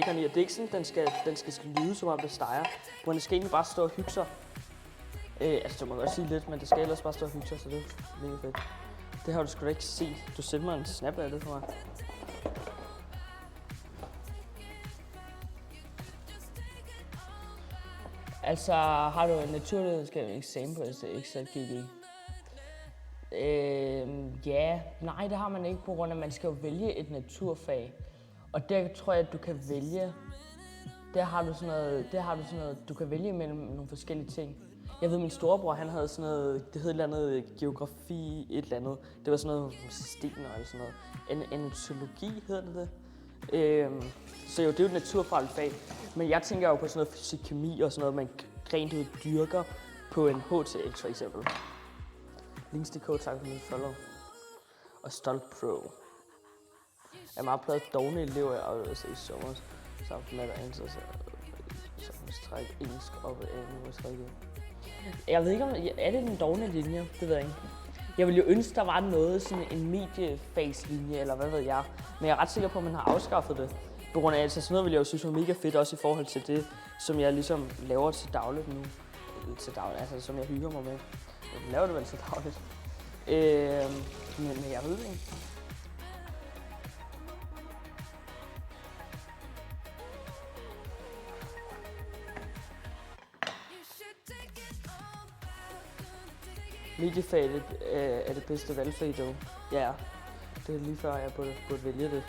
bacon i, og det er ikke sådan, den skal lyde, som om det steger. Hvor den skal egentlig bare stå og hygge sig. Altså, du må godt sige lidt, men det skal ellers bare stå og hygge sig, så det er mega fedt. Det har du sgu da ikke set. Du sendte mig en snap af det for mig. Altså, har du en naturvidenskabelig eksamen på SXLGG? Ja, nej, det har man ikke, på grund af, at man skal jo vælge et naturfag. Og der tror jeg, at du kan vælge, der har du sådan noget, du kan vælge mellem nogle forskellige ting. Jeg ved, min storebror, han havde sådan noget, det hed et eller andet geografi, et eller andet. Det var sådan noget stener eller sådan noget. Entomologi hedder det. Så jo, det er jo et naturfagligt fag. Men jeg tænker jo på sådan noget fysik, kemi og sådan noget, man rent ud dyrker på en HTX for eksempel. Links.dk, tak for min follow. Og Stolt Pro. Jeg er meget pladet dogne elever, jeg afleverer i sommer. Samt med at ansætte sig. Træk engelsk op af engelsk. Jeg ved ikke, om er det den dogne linje? Det ved jeg ikke. Jeg ville jo ønske, der var noget, sådan en mediefagslinje, eller hvad ved jeg. Men jeg er ret sikker på, at man har afskaffet det. På grund af, altså sådan noget ville jeg jo synes var mega fedt, også i forhold til det, som jeg ligesom laver til dagligt nu. Til dagligt, altså som jeg hygger mig med. Jeg laver det vel til dagligt. Men jeg ved det ikke. Mediefaget er det bedste valgfag dog. Ja, det er lige før jeg burde vælge det.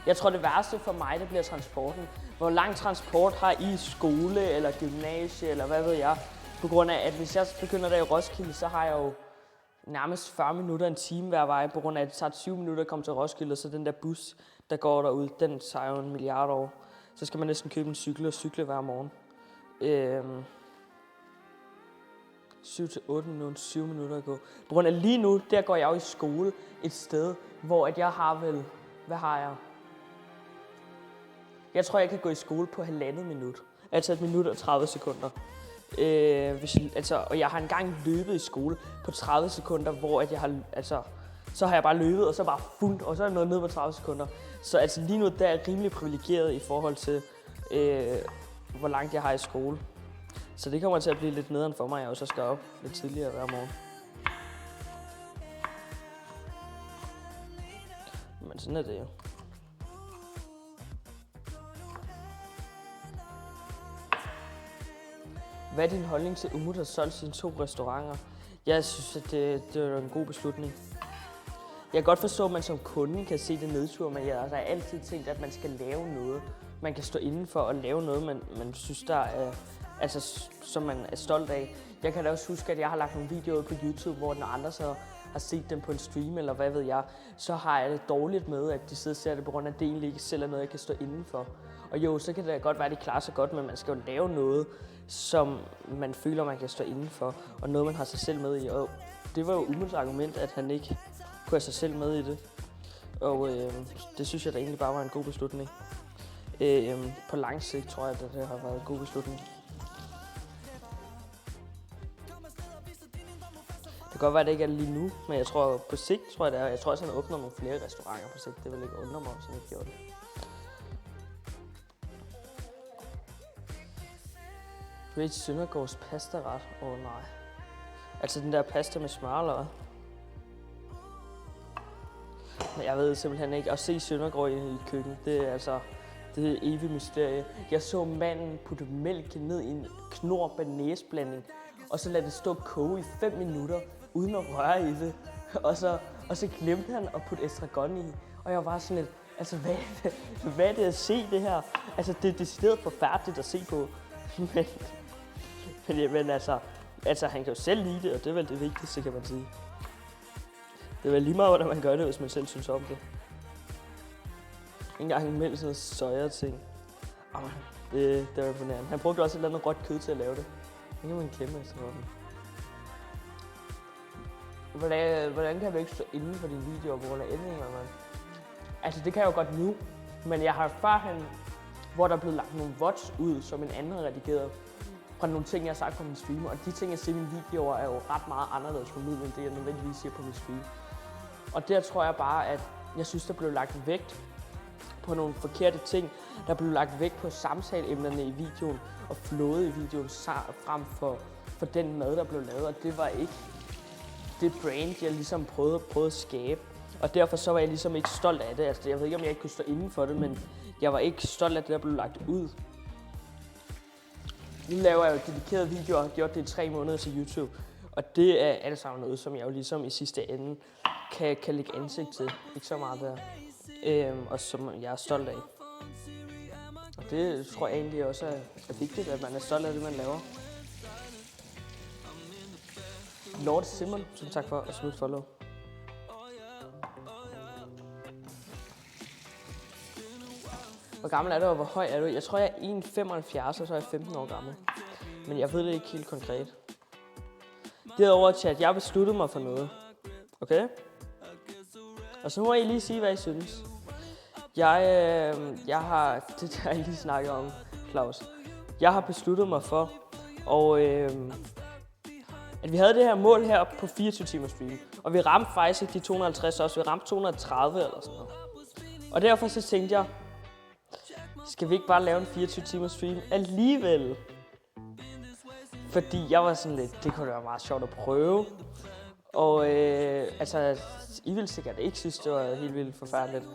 Jeg tror det værste for mig, det bliver transporten. Hvor lang transport har I skole eller gymnasie eller hvad ved jeg? På grund af, at hvis jeg begynder der i Roskilde, så har jeg jo nærmest 40 minutter, en time hver vej. På grund af, at det tager 20 minutter at komme til Roskilde, og så den der bus, der går derud, den tager jo 1 milliard år. Så skal man næsten købe en cykel og cykle hver morgen. 7-8 minutter, 7 minutter at gå. På grund af lige nu, der går jeg jo i skole et sted, hvor at jeg har vel, hvad har jeg? Jeg tror, jeg kan gå i skole på 1,5 minut. Altså 1 minut og 30 sekunder. Og jeg har engang løbet i skole på 30 sekunder, hvor at jeg har, så har jeg bare løbet, og så bare fuldt, og så er jeg nået ned på 30 sekunder. Så altså lige nu, der er jeg rimelig privilegeret i forhold til, hvor langt jeg har i skole. Så det kommer til at blive lidt nederen for mig, at jeg også skal op lidt tidligere hver morgen. Men sådan er det jo. Hvad er din holdning til Umut har solgt sine 2 restauranter? Jeg synes, at det er en god beslutning. Jeg kan godt forstå, at man som kunde kan se det nedtur, men jeg har altid tænkt, at man skal lave noget. Man kan stå indenfor og lave noget, man synes, der er, som man er stolt af. Jeg kan da også huske, at jeg har lagt nogle videoer på YouTube, hvor når andre så har set dem på en stream, eller hvad ved jeg, så har jeg det dårligt med, at de sidder og ser det, på grund af, at det egentlig ikke selv er noget, jeg kan stå indenfor. Og jo, så kan det godt være, at de klarer sig godt, men man skal jo lave noget, som man føler, man kan stå indenfor, og noget, man har sig selv med i. Og det var jo Umuts argument, at han ikke kunne have sig selv med i det. Og det synes jeg da egentlig bare var en god beslutning. På lang sigt tror jeg, at det har været en god beslutning. Det kan godt være, at det ikke er lige nu, men jeg tror på sigt, tror jeg det er. Jeg tror også, at han åbner nogle flere restauranter på sigt. Det vil ikke undre mig, hvis han ikke gjorde det. Rage Søndergaards pastaret? Nej. Altså den der pasta med smør, eller hvad? Men jeg ved simpelthen ikke. At se Søndergaard i et køkken, det er evigt mysterie. Jeg så manden putte mælk ned i en knor banæsblanding, og så lade det stå og koge i 5 minutter, uden at røre i det. Og så glemte han at putte estragon i. Og jeg var bare sådan lidt, altså hvad er det at se det her? Altså det er decideret forfærdeligt at se på. Men altså han kan jo selv lide det, og det er vel det vigtigste, kan man sige. Det er vel lige meget, hvordan man gør det, hvis man selv synes om det. En gang imellem sådan noget soja-ting. Det var imponerende. Han brugte også et eller andet råt kød til at lave det. Det kan man klemme efter sådan. Hvordan kan du ikke stå inden for dine videoer på grund af ændringer, mand? Altså det kan jeg jo godt nu, men jeg har førhen, hvor der er blevet lagt nogle vods ud, som en anden har redigeret, fra nogle ting, jeg har sagt på min stream, og de ting, jeg ser i mine videoer, er jo ret meget anderledes formidlet, end det, jeg nødvendigvis siger på min stream. Og der tror jeg bare, at jeg synes, der blev lagt vægt på nogle forkerte ting. Der blev lagt vægt på samtaleemnerne i videoen og flåde i videoen frem for den mad, der blev lavet. Og det var ikke det brand, jeg ligesom prøvede at skabe. Og derfor så var jeg ligesom ikke stolt af det. Altså, jeg ved ikke, om jeg ikke kunne stå inden for det, men jeg var ikke stolt af det, der blev lagt ud. Nu laver jeg jo dedikerede videoer og har gjort det i 3 måneder til YouTube. Og det er alt sammen noget, som jeg jo ligesom i sidste ende kan lægge ansigt til. Ikke så meget der. Og som jeg er stolt af. Og det tror jeg egentlig også er vigtigt, at man er stolt af det, man laver. Lord Simon, tusind tak for at smide follow. Hvor gammel er du, og hvor høj er du? Jeg tror, jeg er 1,75, og så er jeg 15 år gammel. Men jeg ved det ikke helt konkret. Derudover, chat, jeg har besluttet mig for noget. Okay? Og så må I lige sige, hvad I synes. Jeg har, det har jeg lige snakket om, Claus. Jeg har besluttet mig for, at vi havde det her mål her på 24 timer stream. Og vi ramte faktisk ikke de 250 også, vi ramte 230 eller sådan noget. Og derfor så tænkte jeg, skal vi ikke bare lave en 24 timer stream alligevel? Fordi jeg var sådan lidt, det kunne være meget sjovt at prøve. Og altså, I ville sikkert ikke synes, det var helt vildt forfærdeligt.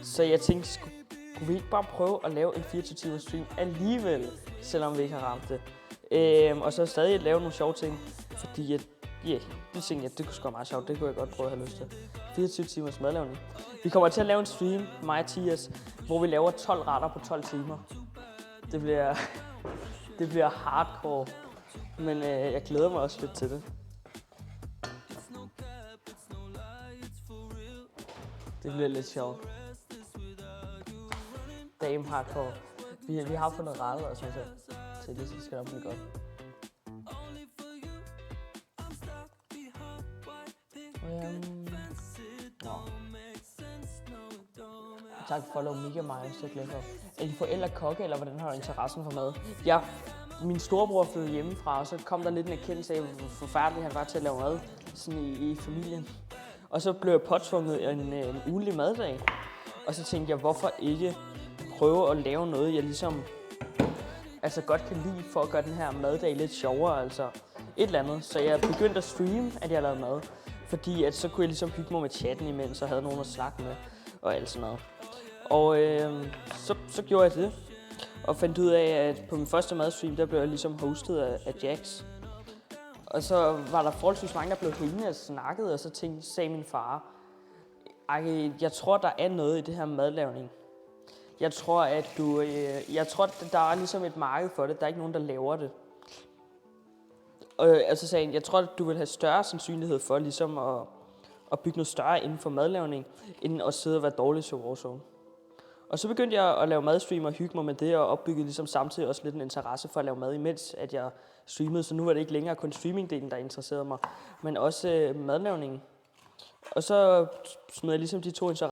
Så jeg tænkte, skulle vi ikke bare prøve at lave en 24 timer stream alligevel, selvom vi ikke har ramt det. Og så stadig lave nogle sjove ting, fordi det tænkte jeg, det kunne sgu være meget sjovt, det kunne jeg godt prøve at have lyst til. 24 timers madlavning. Vi kommer til at lave en stream, mig og Thias, hvor vi laver 12 retter på 12 timer. Det bliver hardcore, men jeg glæder mig også lidt til det. Det bliver lidt sjovt. Damn hardcore. Vi har fundet retter og sådan noget, så det skal nok blive godt. Tak for follow mega meget, så glad for. Er de forældre kokke, eller hvordan har du interessen for mad? Min storebror flyttede hjemmefra, og så kom der lidt en erkendelse af, hvor forfærdelig han var til at lave mad sådan i familien. Og så blev jeg påtvunget en ugentlig maddag. Og så tænkte jeg, hvorfor ikke prøve at lave noget, jeg ligesom godt kan lide, for at gøre den her maddag lidt sjovere, altså et eller andet. Så jeg begyndte at streame, at jeg lavede mad. Fordi at så kunne jeg ligesom hygge mig med chatten imens, og havde nogen at snakke med, og alt sådan noget. Og så gjorde jeg det, og fandt ud af, at på min første madstream, der blev jeg ligesom hostet af Jax. Og så var der forholdsvis mange, der blev hængende og snakkede, og så sagde min far, jeg tror, der er noget i det her madlavning. Jeg tror, der er ligesom et marked for det, der er ikke nogen, der laver det. Og så sagde han, jeg tror, at du vil have større sandsynlighed for ligesom at bygge noget større inden for madlavning, end at sidde og være dårlig til Warzone. Og så begyndte jeg at lave madstream og hygge mig med det, og opbyggede ligesom samtidig også lidt en interesse for at lave mad, imens at jeg streamede. Så nu var det ikke længere kun streamingdelen, der interesserede mig, men også madlavningen. Og så smed jeg ligesom de to interesser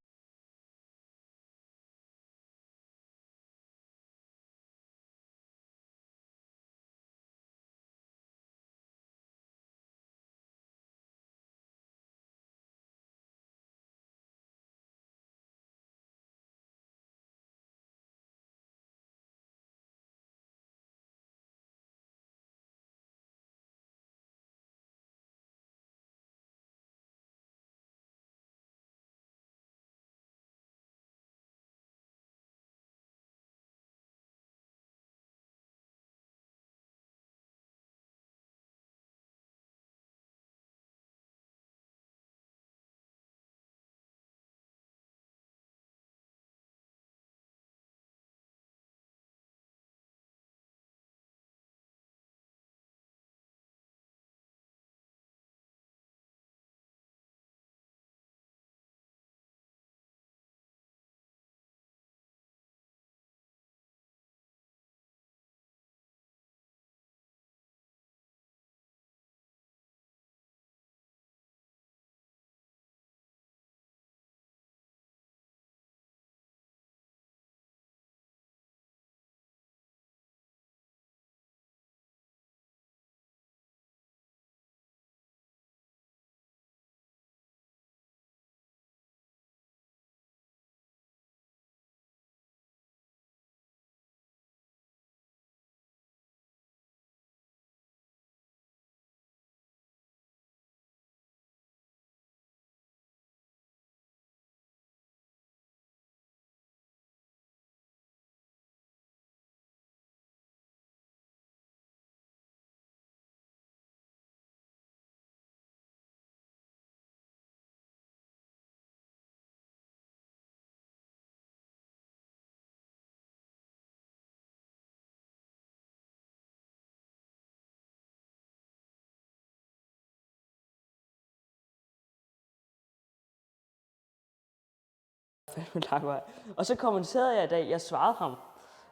fandme lang vej. Og så kommenterede jeg i dag, jeg svarede ham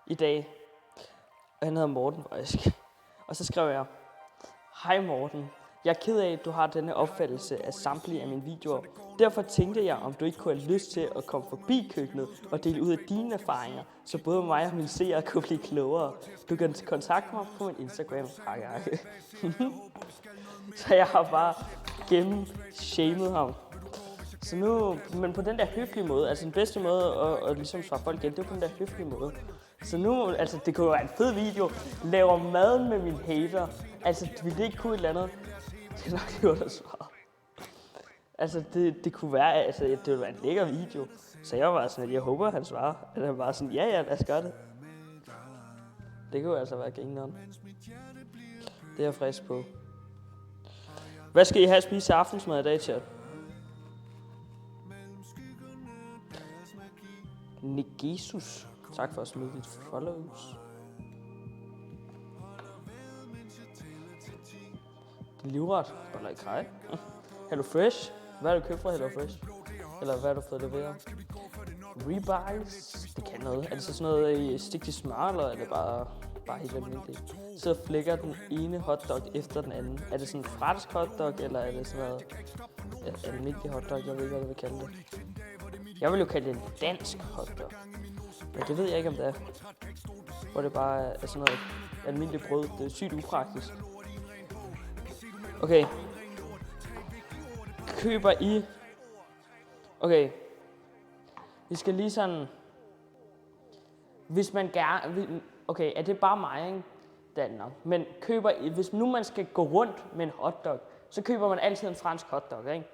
i dag. Han hedder Morten faktisk. Og så skrev jeg, hej Morten, jeg er ked af, at du har denne opfattelse af samtlige af mine videoer. Derfor tænkte jeg, om du ikke kunne have lyst til at komme forbi køkkenet og dele ud af dine erfaringer, så både mig og mine seere kunne blive klogere. Du kan kontakte mig på min Instagram. Så jeg har bare gennem-shamed ham. Så nu, men på den der høflige måde, altså den bedste måde at ligesom svare folk igen, det er på den der høflige måde. Så nu, altså det kunne jo være en fed video, laver mad med mine hater, altså ville det ikke kunne et eller andet, det er nok det, der svarer. Altså det kunne være, altså det ville være en lækker video, så jeg var sådan, at jeg håber, han svarer, at han var sådan, ja, lad os gøre det. Det kunne altså være grineren. Det er jeg frisk på. Hvad skal I have at spise til aftensmad i dag, chat? Negesus. Tak for at smide dit follows. Det er livret. Boller i kaj. Hello Fresh. Hvad har du købt fra Hello Fresh? Eller hvad har du fået leveret? Ribeyes. Det kan noget. Er det så sådan noget i stik til smør, eller er det bare helt almindeligt? Så flækker den ene hotdog efter den anden. Er det sådan en fransk hotdog, eller er det sådan noget almindelig hotdog? Jeg ved ikke, hvad jeg vil kalde det. Jeg vil jo kalde det en dansk hotdog. Men det ved jeg ikke, om det er. Hvor det bare er sådan noget almindeligt brød. Det er sygt upraktisk. Okay. Køber I... Okay. Vi skal lige sådan... Hvis man gerne... Okay, er det bare mig, ikke? Det er nok. Men køber I... Hvis nu man skal gå rundt med en hotdog, så køber man altid en fransk hotdog, ikke?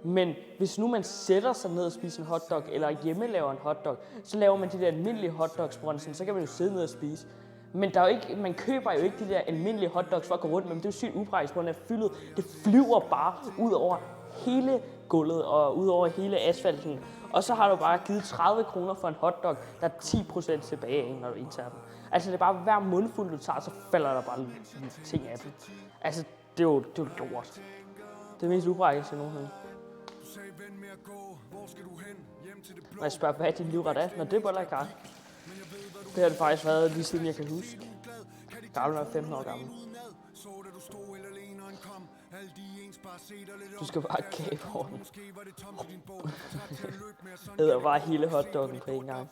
Men hvis nu man sætter sig ned og spiser en hotdog, eller hjemme laver en hotdog, så laver man de der almindelige hotdogs, så kan man jo sidde ned og spise. Men der er jo ikke, man køber jo ikke de der almindelige hotdogs for at gå rundt med, men det er jo sygt upraktisk, hvor den er fyldet. Det flyver bare ud over hele gulvet og ud over hele asfalten. Og så har du bare givet 30 kroner for en hotdog, der er 10% tilbage af, når du indtager den. Altså det er bare hver mundfuld du tager, så falder der bare ting af den. Altså det er jo lort. Det er mest upraktisk nogensinde. Og jeg spørger, hvad er din livret af? Når det er boller i kaj. Det har det faktisk været lige siden jeg kan huske. Gammel er 15 år gammel. Du skal bare gabe over den. Æder bare hele hotdoggen på en gang.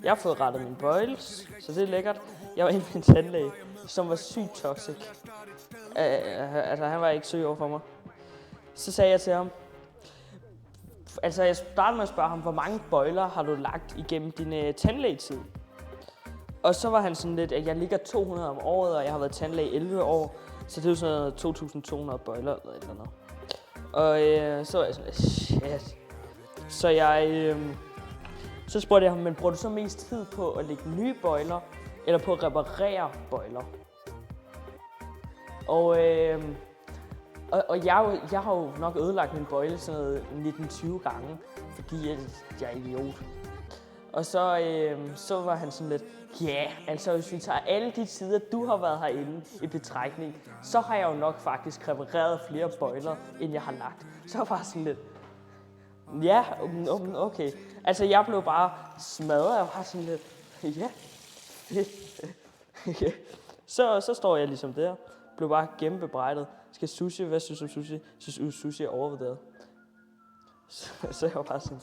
Jeg har fået rettet mine bøjles, så det er lækkert. Jeg var inde med en tandlæge, som var sygt toxic. Altså han var ikke søg over for mig. Så sagde jeg til ham, altså jeg startede med at spørge ham, hvor mange bøjler har du lagt igennem din tandlægetid? Og så var han sådan lidt, at jeg ligger 200 om året, og jeg har været tandlæge i 11 år, så det er jo sådan noget 2.200 bøjler eller et eller andet. Og så var jeg sådan lidt, shit. Så så spurgte jeg ham, men bruger du så mest tid på at lægge nye bøjler, eller på at reparere bøjler? Og jeg har jo nok ødelagt min bøjle sådan noget 19-20 gange, fordi jeg er idiot. Og så var han sådan lidt, ja, altså hvis vi tager alle de tider, du har været herinde i betragtning, så har jeg jo nok faktisk repareret flere bøjler, end jeg har lagt. Så var jeg sådan lidt, ja, okay. Altså jeg blev bare smadret, jeg var sådan lidt, ja, Så står jeg ligesom der, blev bare gennembebrejdet. Skal sushi, hvad synes du om sushi? Synes sushi er overvurderet. Så jeg var bare sådan,